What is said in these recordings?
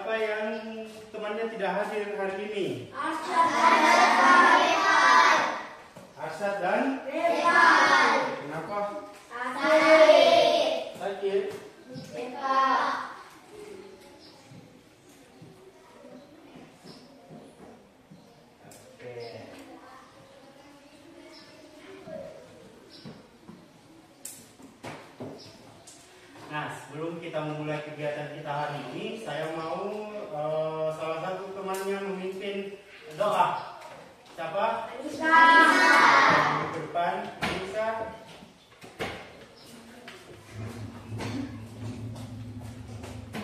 siapa yang temannya tidak hadir hari ini? Arsyad dan Revan. Kenapa? Sakit. Nah, sebelum kita memulai kegiatan kita hari ini, saya mau salah satu temannya memimpin doa. Siapa? Anissa. Ke depan, Anissa.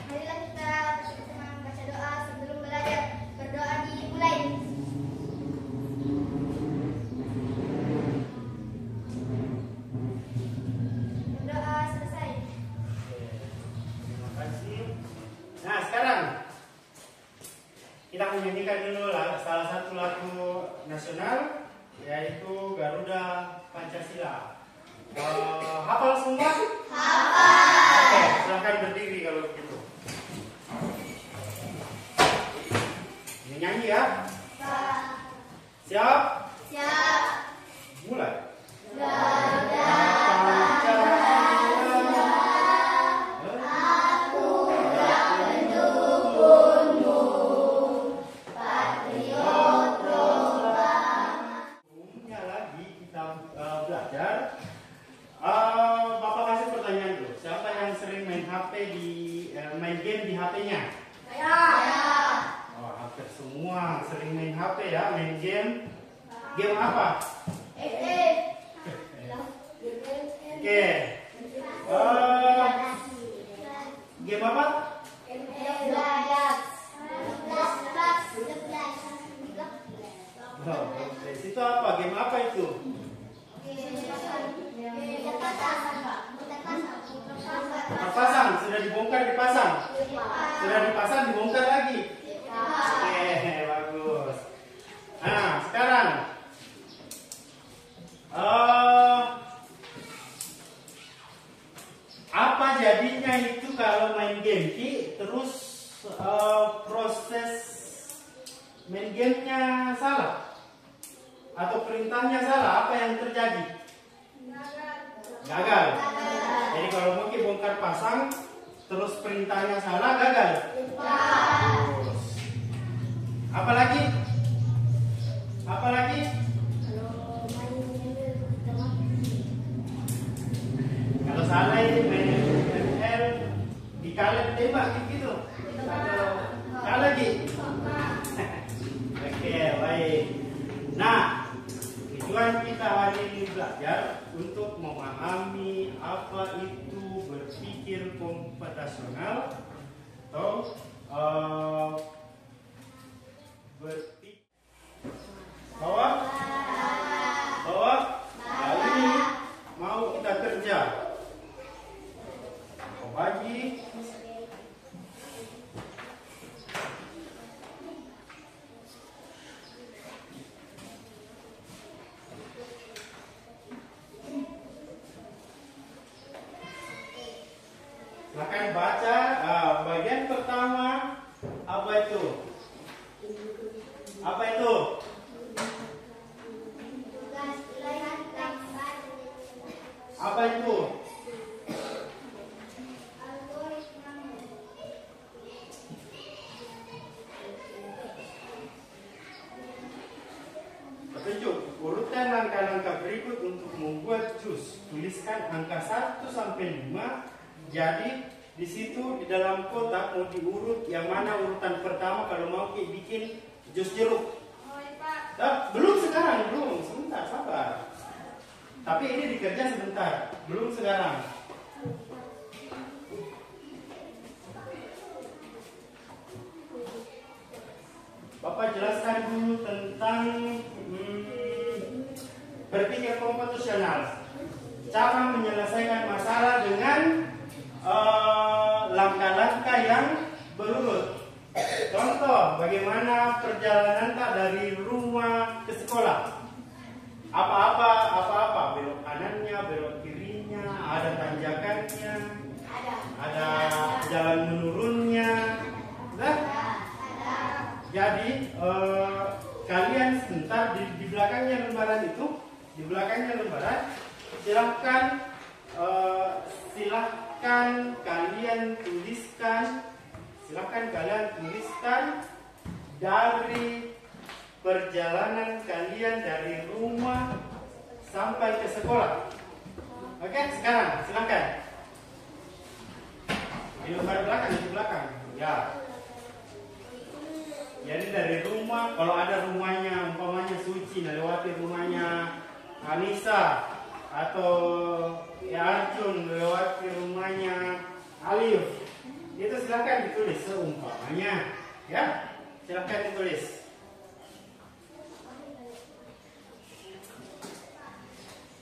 Marilah kita bersama membaca doa sebelum belajar. Berdoa dimulai. Berdoa selesai. Terima kasih. Nah, sekarang kita menyanyikan dulu salah satu lagu nasional, yaitu Garuda Pancasila. Hafal semua? Hafal. Oke, silahkan berdiri kalau begitu. Ini nyanyi ya? Siap? Siap. Mulai. Bapak kasih pertanyaan dulu. Siapa yang sering main HP main game di HP-nya? Saya. Oh, hampir semua sering main HP ya, main game. Game apa? Oke. Game apa? Oh, itu apa? Game apa itu? Terpasang, sudah dibongkar dipasang. Sudah dipasang dibongkar lagi. Oke, bagus. Nah, sekarang apa jadinya itu kalau main game terus proses main gamenya salah atau perintahnya salah, apa yang terjadi? Gagal. Jadi kalau mau bongkar pasang terus perintahnya salah, gagal. Terus apa lagi? Apa lagi? Kalau salah ini main ML dikalet tembak gitu. Atau lagi? Oke, baik. Nah, tujuan kita hari ini belajar untuk memahami apa itu berpikir komputasional atau berpikir bahwa kali ini mau kita kerja bagi silakan baca bagian pertama. Apa itu? Apa itu? Apa itu? Petunjuk urutan langkah-langkah berikut untuk membuat jus. Tuliskan angka 1 sampai 5. Jadi di situ di dalam kotak mau diurut yang mana urutan pertama kalau mau bikin jus jeruk. Belum sekarang, belum. Sebentar, sabar. Tapi ini dikerja sebentar, belum sekarang. Bapak jelaskan dulu tentang berpikir komputasional. Cara menyelesaikan masalah dengan langkah-langkah yang berurut. Contoh, bagaimana perjalanan tak dari rumah ke sekolah. Apa-apa, belok kanannya, belok kirinya, ada tanjakannya, ada jalan menurunnya. Nah, sebentar di belakangnya lembaran itu, di belakangnya lembaran, silahkan kalian tuliskan dari perjalanan kalian dari rumah sampai ke sekolah. Oke, sekarang silahkan. Di lembar belakang, di belakang. Ya. Jadi dari rumah, kalau ada rumahnya, umpamanya Suci, lewati rumahnya Anissa, atau Arjun lewati rumahnya Alif, itu silahkan ditulis seumpamanya, ya, silahkan ditulis.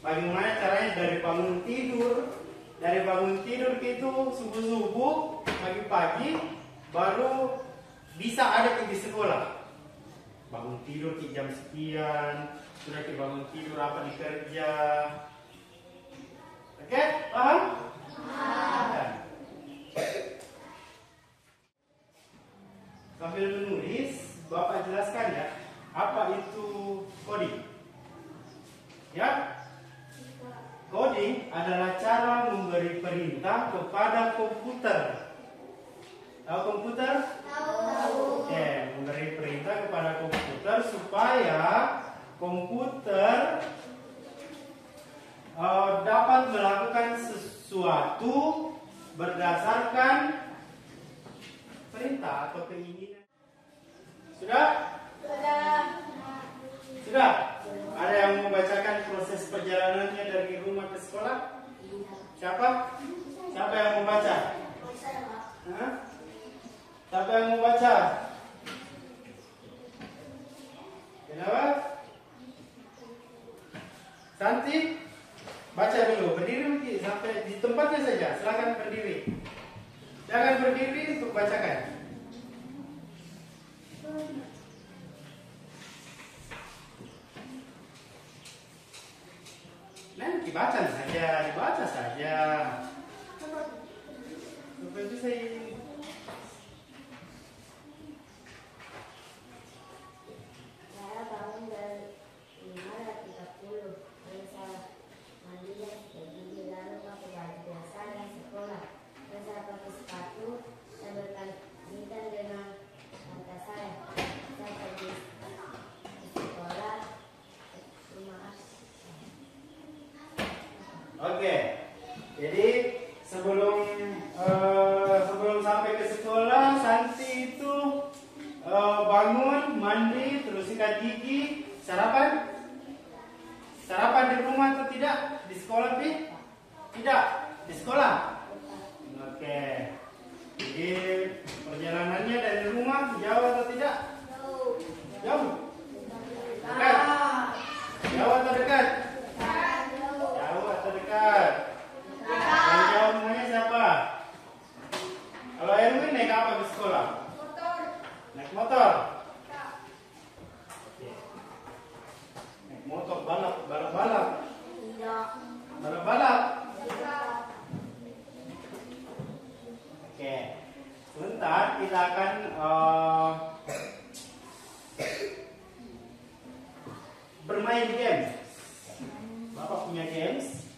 Bagaimana caranya dari bangun tidur itu subuh-subuh, pagi-pagi, baru bisa ada di sekolah. Bangun tidur di jam sekian, sudah bangun tidur apa di kerja. Oke, paham? Paham. Sambil menulis, Bapak jelaskan ya, apa itu coding. Ya, coding adalah cara memberi perintah kepada komputer. Tahu komputer? Tahu. Oke, memberi perintah kepada komputer supaya komputer dapat melakukan sesuatu berdasarkan perintah atau keinginan. Sudah? Sudah? Ada yang membacakan proses perjalanannya dari rumah ke sekolah? Siapa? Siapa yang membaca? Hah? Siapa yang membaca? Kenapa? Santi? Baca dulu, berdiri sampai di tempatnya saja. Silakan berdiri. Jangan berdiri untuk bacakan. Nanti dibaca saja. Supaya bisa ini. Saya bangun dari 5.30. Lalu saya mandi dan gigi, lalu pakai baju biasanya sekolah. Lalu saya pakai sepatu, saya berkandikan dengan tante saya. Saya pergi ke sekolah. Oke, jadi sebelum sampai ke sekolah, Santi itu bangun, mandi, terus sikat gigi, sarapan. Sarapan di rumah atau tidak? Di sekolah, Pi? Tidak, di sekolah. Oke, jadi perjalanannya dari rumah jauh atau tidak? Jauh. Dekat. Jauh atau dekat? Jauh atau dekat? Yang jauh namanya siapa? Kalau Erwin naik apa ke sekolah? Naik motor. Naik motor balap-balap. Balap-balap. Oke. Sebentar kita akan bermain games. Bapak punya games.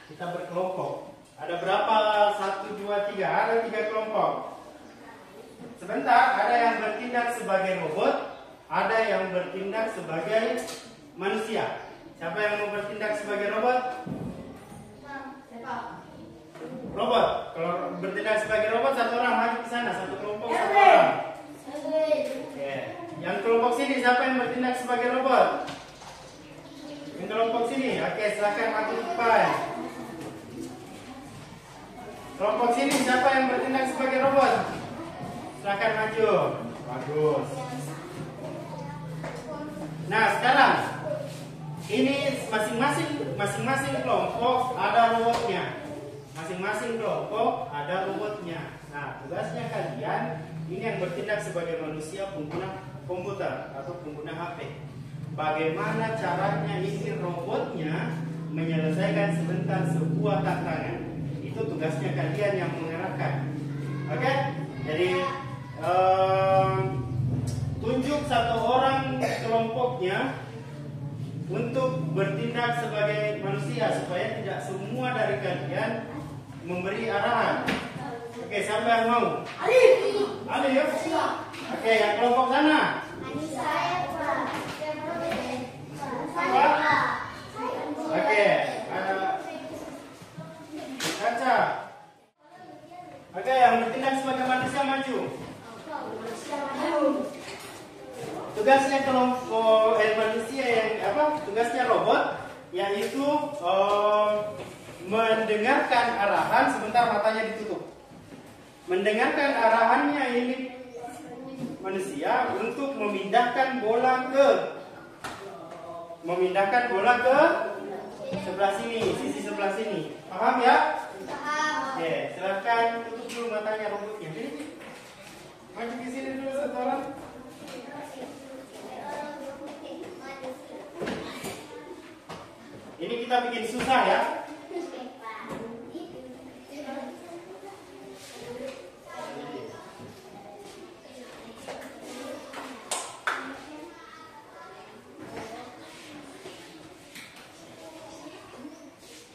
Kita berkelompok. Ada berapa? 1, 2, 3. Ada 3 kelompok. Sebentar, ada yang bertindak sebagai robot, ada yang bertindak sebagai manusia. Siapa yang mau bertindak sebagai robot? Robot. Kalau bertindak sebagai robot, satu orang maju ke sana, satu kelompok satu orang. Oke. Yang kelompok sini siapa yang bertindak sebagai robot? Yang kelompok sini. Oke, silakan maju ke depan. Kelompok sini siapa yang bertindak sebagai robot? Silakan maju. Bagus. Nah, sekarang ini masing-masing kelompok ada robotnya. Masing-masing kelompok ada robotnya. Nah, tugasnya kalian ini yang bertindak sebagai manusia pengguna komputer atau pengguna HP. Bagaimana caranya ini robotnya menyelesaikan sebentar sebuah tantangan. Itu tugasnya kalian yang mengerahkan. Oke? Jadi tunjuk satu orang kelompoknya bertindak sebagai manusia supaya tidak semua dari kalian memberi arahan. Oke, siapa yang mau? Alif. Oke, yang kelompok sana. Oke, Kaca. Oke, yang bertindak sebagai manusia maju. Tugasnya kelompok manusia yang tugasnya robot yaitu mendengarkan arahan, sebentar matanya ditutup. Mendengarkan arahannya ini manusia untuk memindahkan bola ke sebelah sini, sisi sebelah sini. Paham ya? Paham. Oke, silakan tutup dulu matanya robotnya. Maju ke sini dulu satu orang. Ini kita bikin susah ya.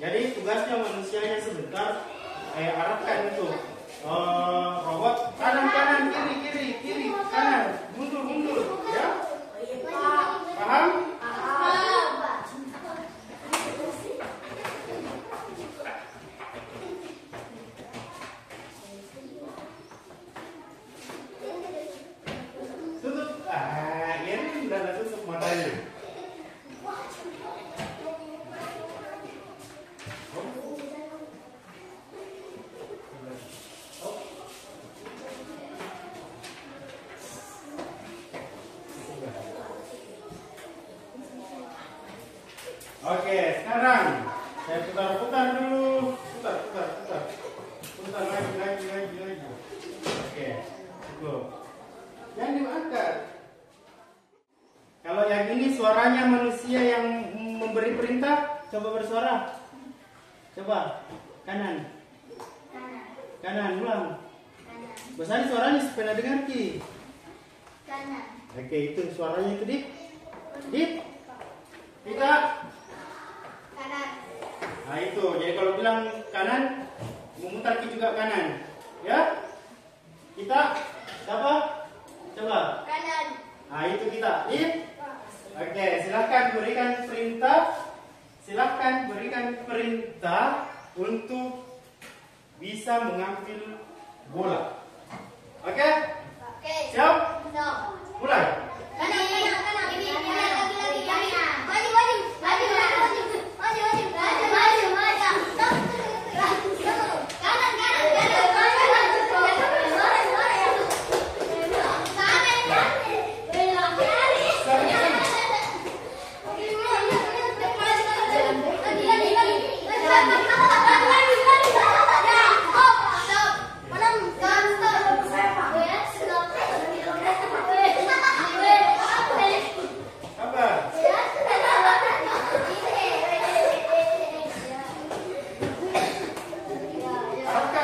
Jadi tugasnya manusianya sebentar arahkan itu robot kanan kiri kanan mundur ya. Paham? Tutup. Ini udah tutup matanya. Oke, sekarang saya putar dulu. Putar lagi. Oke, cukup. Jangan diangkat. Kalau yang ini suaranya manusia yang memberi perintah, coba bersuara. Coba kanan, ulang. Besar suaranya supaya dengar ki. Kanan. Oke, itu suaranya itu Dit. Tidak. Kanan. Nah itu, jadi kalau bilang kanan, memutar ki juga kanan, ya? Kita, siapa? Coba. Kanan. Nah itu kita, Oke, silakan berikan perintah untuk bisa mengambil bola. Oke? Oke. Siap? No. Mulai. Kanan. Ini kanan. Maju.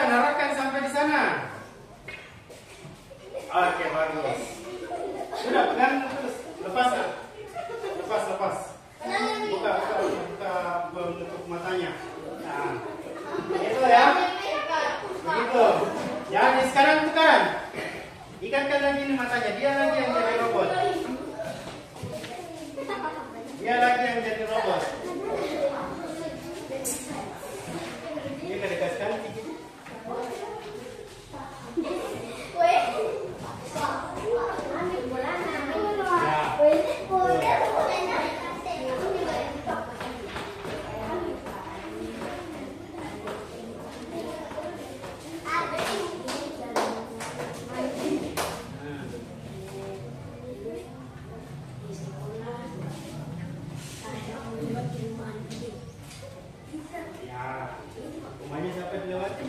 Arahkan sampai di sana. Oke, bagus. Sudah, pegang terus. Lepas. Buka menutup matanya. Nah, itu ya. Begitu. Jadi sekarang tukar. Ikatkan lagi ini matanya. Dia lagi yang jadi robot. Dia kedekatkan sedikit. Ya, rumahnya sampai dilewati.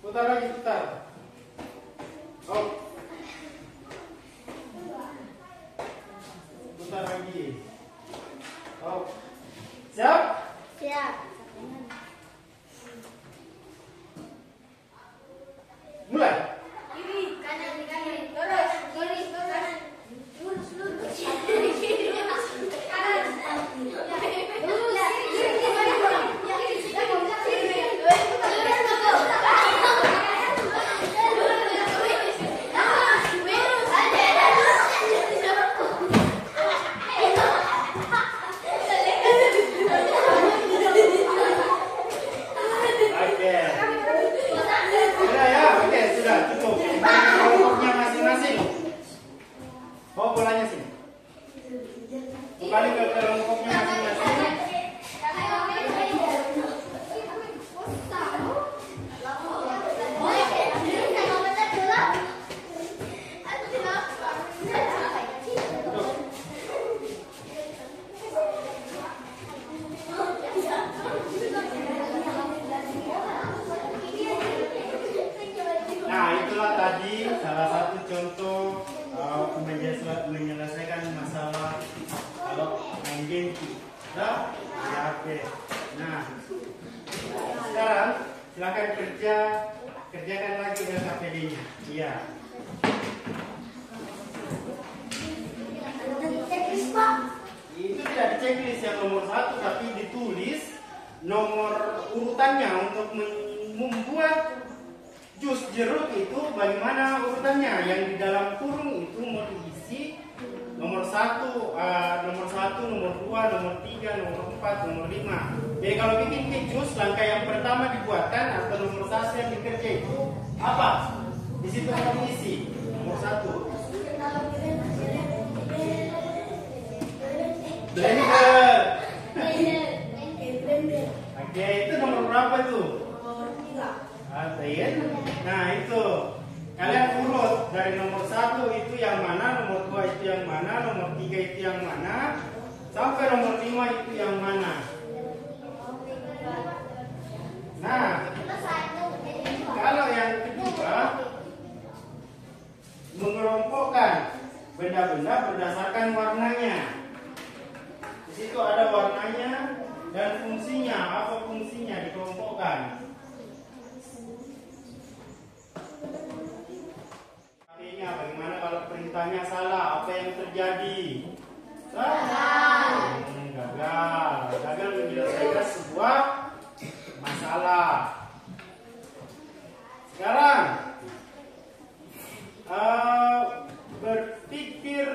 Putar lagi, putar. Oh. Putar lagi. Oh. Siap? Siap. Mulai. Kiri, kanan, lurus, lurus, kanan, lurus, lurus. Kanan, Oke. Sudah ya, oke sudah cukup. Kelompoknya masing-masing. Bawa bolanya sini. Kembali ke kelompoknya masing-masing. Nah, itulah tadi salah satu contoh menyelesaikan masalah kalau main game. Nah, ya, oke. Nah, sekarang silakan kerjakan lagi LKPD-nya. Iya. Itu tidak di checklist yang nomor 1, tapi ditulis nomor urutannya untuk membuat jus jeruk itu bagaimana urutannya. Yang di dalam kurung itu mau diisi nomor 1, nomor 2, nomor 3, nomor 4, nomor 5. Jadi kalau bikin jus, langkah yang pertama dibuatkan atau nomor 1 yang dikerja itu apa? Di situ mau diisi nomor 1. Blender. Oke, itu nomor berapa tuh? Nah itu kalian urut dari nomor 1 itu yang mana, nomor 2 itu yang mana, nomor 3 itu yang mana, sampai nomor 5 itu yang mana. Nah, kalau yang kedua mengelompokkan benda-benda berdasarkan warnanya. Di situ ada warnanya dan fungsinya. Apa fungsinya dikelompokkan? Bagaimana kalau perintahnya salah? Apa yang terjadi? Salah. Gagal. Gagal menyelesaikan sebuah masalah. Sekarang berpikir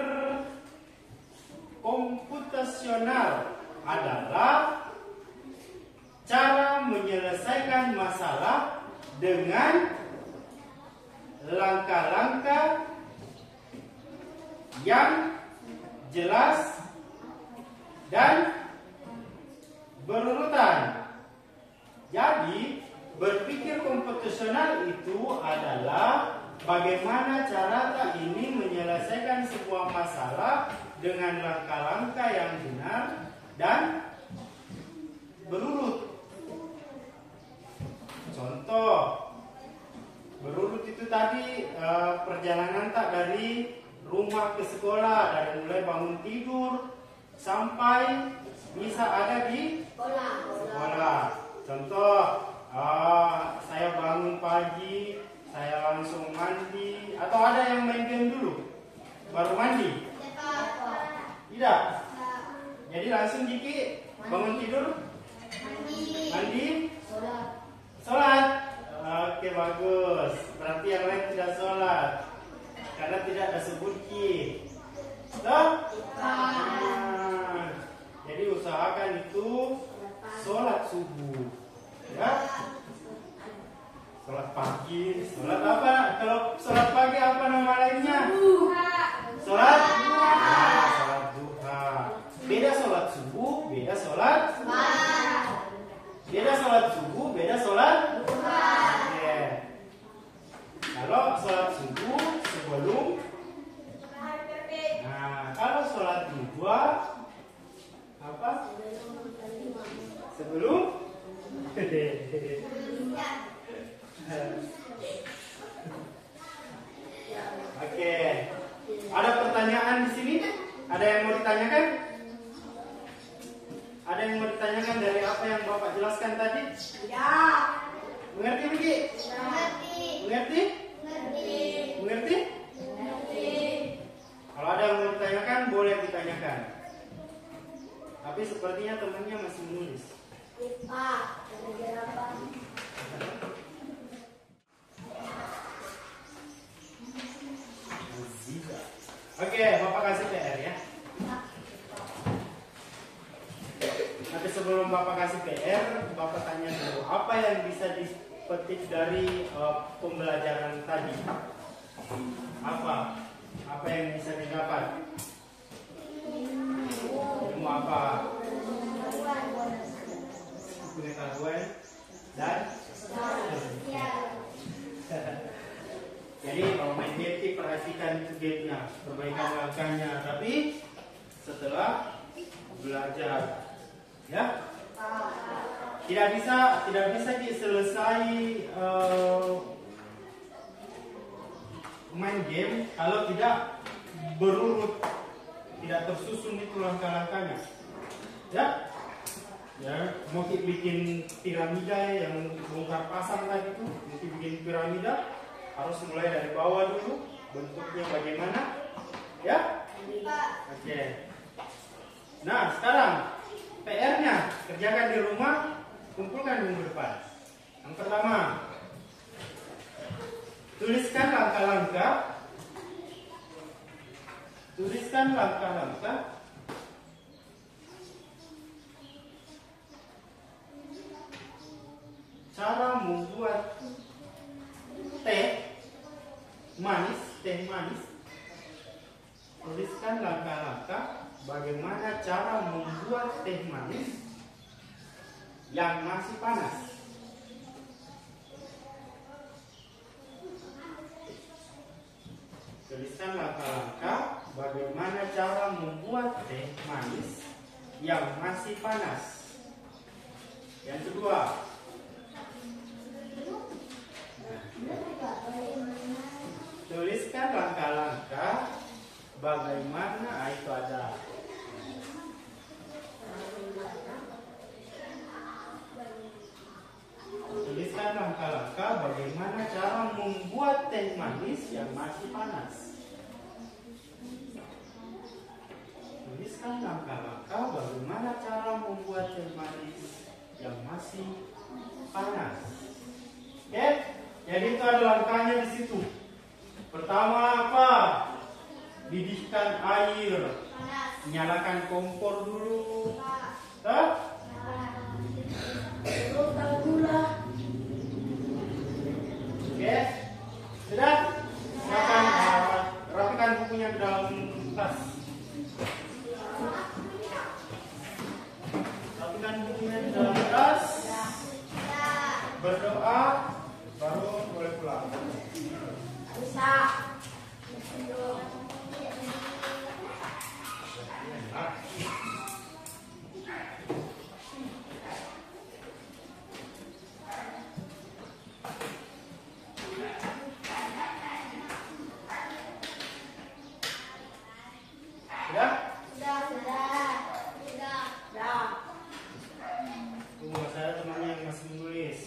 komputasional adalah cara menyelesaikan masalah dengan langkah-langkah yang jelas dan berurutan. Jadi, berpikir komputasional itu adalah bagaimana cara ini menyelesaikan sebuah masalah dengan langkah-langkah yang benar dan berurut. Contoh, berurut itu tadi perjalanan tak dari rumah ke sekolah, dari mulai bangun tidur sampai bisa ada di sekolah. Contoh, saya bangun pagi, saya langsung mandi, atau ada yang main game dulu baru mandi? Tidak. Jadi langsung Diki bangun tidur, mandi, sholat. Oke, bagus. Berarti yang lain tidak sholat karena tidak ada sebut ki. Jadi usahakan itu sholat subuh, ya. Sholat pagi, sholat apa? Kalau sholat pagi apa nama lainnya? Sholat duha. Beda sholat subuh, beda sholat duha. Beda sholat subuh, beda sholat duha. Kalau sholat subuh sebelum, nah kalau sholat duha apa? Sebelum Oke. Ada pertanyaan di sini? Ada yang mau ditanyakan? Ada yang mau ditanyakan dari apa yang Bapak jelaskan tadi? Ya. Mengerti, Biki? Mengerti. Mengerti? Mengerti. Mengerti? Mengerti. Kalau ada yang mau ditanyakan, boleh ditanyakan. Tapi sepertinya temannya masih menulis. Pak, belajar apa? Oke, Bapak kasih PR ya. Nanti sebelum Bapak kasih PR, Bapak tanya dulu apa yang bisa dipetik dari pembelajaran tadi. Apa yang bisa didapat? Ilmu apa? Pengetahuan dan jadi kalau main game perhatikan itu gamenya, perbaikan langkahnya. Tapi setelah belajar, ya tidak bisa selesai main game kalau tidak berurut, tidak tersusun itu langkah-langkahnya. Ya, mau bikin piramida yang bongkar pasang tadi itu, mungkin bikin piramida harus mulai dari bawah dulu, bentuknya bagaimana, ya? Oke. Nah, sekarang PR-nya kerjakan di rumah, kumpulkan minggu depan. Yang pertama, tuliskan langkah-langkah cara membuat teh manis. Tuliskan langkah-langkah bagaimana cara membuat teh manis yang masih panas. Tuliskan langkah-langkah bagaimana cara membuat teh manis yang masih panas. Yang kedua, tuliskan langkah-langkah bagaimana itu ada. Tuliskan langkah-langkah bagaimana cara membuat teh manis yang masih panas. Tuliskan langkah-langkah bagaimana cara membuat teh manis yang masih panas. Oke? Jadi itu ada langkahnya di situ. Pertama apa? Didihkan air. Nyalakan kompor dulu. Oke, sudah? Silakan rapikan bukunya ke dalam tas. Rapikan bukunya di dalam tas. Berdoa, baru boleh pulang. Bisa. Tunggu, saya temannya yang masih menulis.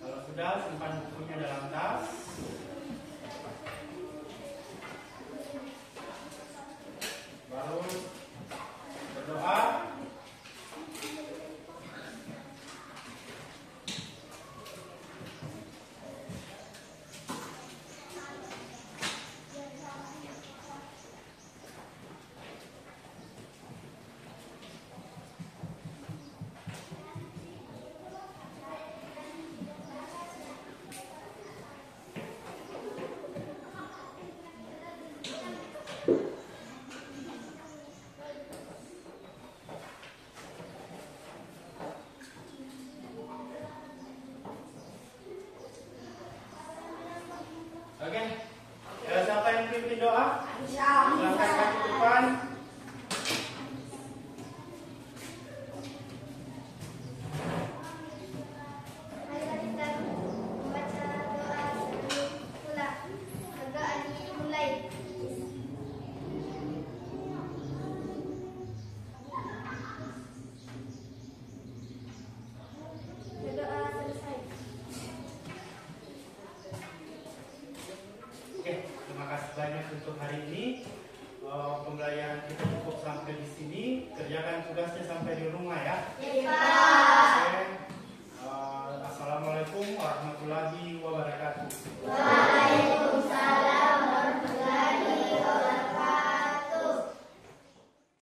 Kalau sudah, simpan bukunya dalam tas. Baru berdoa. Silakan kaki depan. Marilah kita membaca doa sebelum pulang. Doa dimulai. Doa selesai. Oke, terima kasih banyak untuk hari ini. Pembelajaran kita cukup sampai di sini. Kerjakan tugasnya sampai di rumah ya. Ya, Pak. Oke. Assalamualaikum warahmatullahi wabarakatuh.